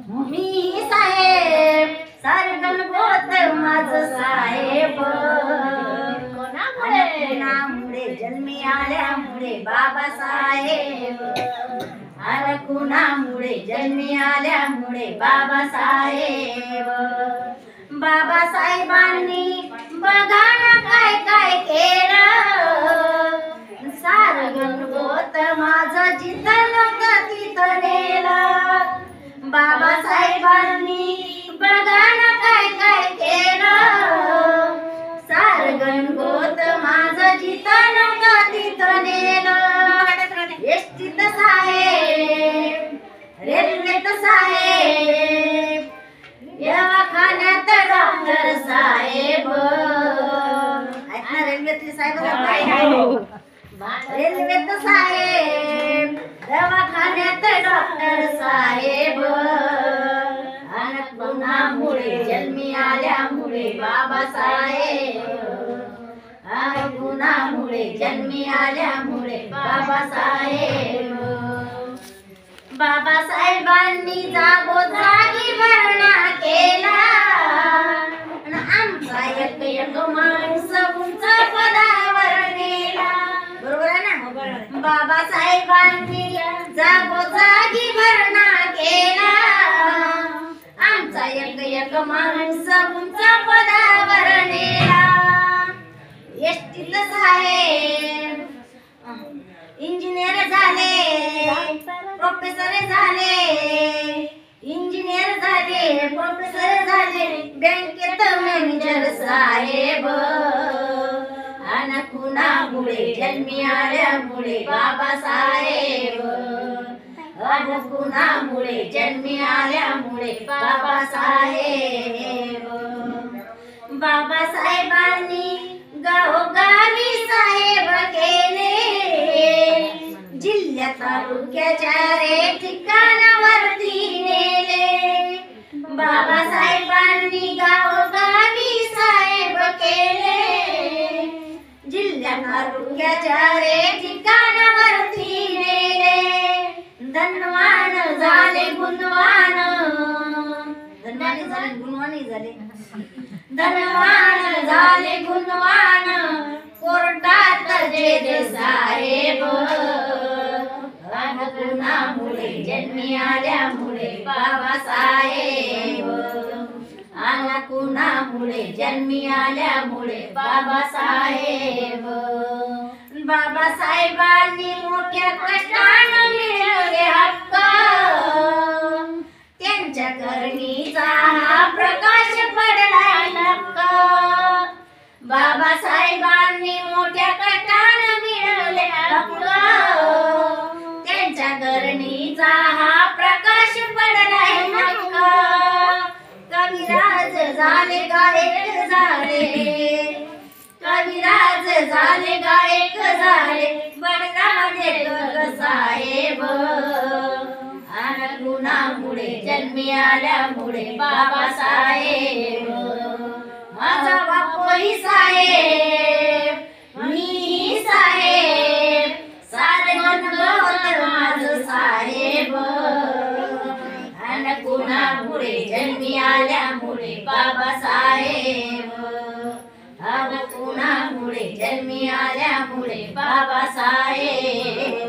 मी साहेब सारगण गोत माझं साहेब कुणामुळे जन्मी आल्यामुळे बाबासाहेब अरे कुणामुळे जन्मी आल्यामुळे बाबासाहेब बाबासाहेबांनी बघा ना काय काय केलं सारगण गोत माझं जिथं नव्हतं तिथं नेलं बाबासाहेबांनी बघा ना काय काय केलं सारगण गोत माझं जिथं नव्हतं तिथं नेलं एसटीत साहेब रेल्वेत साहेब दवाखान्यात डॉक्टर साहेब ऐकना रेल्वेतले साहेब रेल्वेत साहेब दवाखान्यात डॉक्टर साहेब आणि कुणामुळे जन्मी आल्यामुळे बाबासाहेब आणि कुणामुळे जन्मी आल्यामुळे बाबासाहेब बाबासाहेबांनी जागोजागी भरणा केला आमचा एक माणूस उंच पदावर नेला बरोबर आहे ना बाबासाहेबांनी जागोजागी भरणा केला आमचा एक माणूस उंच पदावर नेला एसटीत साहेब इंजिनियर झाले प्रोफेसर झाले इंजिनियर झाले प्रोफेसर झाले बँकेत मॅनेजर साहेब आणि कुणामुळे जन्मी आल्यामुळे बाबासाहेब आणि कुणामुळे जन्मी आल्यामुळे बाबासाहेब बाबासाहेबांनी गावोगावी साहेब केले जिल्ह्यात तालुक्याच्या रे ठिकाणावरती नेले बाबासाहेबांनी गावोगावी साहेब केले जिल्ह्यात तालुक्याच्या रे ठिकाणावरती नेले धनवान झाले गुणवान धनवान झाले गुणवान झाले धनवान झाले गुणवान कोर्टात जज साहेब आणि कुणामुळे जन्मी आल्यामुळे बाबासाहेब आणि कुणामुळे जन्मी आल्यामुळे बाबासाहेब बाबासाहेबांनी मोठ्या कष्टानं मिळवले हक्क त्यांच्या करणीचा हा प्रकाश पडला नक्क बाबासाहेबांनी मोठ्या कष्टानं मिळवले हक्क त्यांच्या करणीचा हा प्रकाश पडला नक्क कविराज झाले गायक झाले कविराज झाले गायक झाले बडनाले साहेब आणि कुणामुळे जन्मी आल्यामुळे बाबासाहेब माझा बापही साहेब मीही साहेब सारगण गोत माझं साहेब आणि कुणामुळे जन्मी आल्यामुळे बाबासाहेब आणि कुणामुळे जन्मी आल्यामुळे बाबासाहेब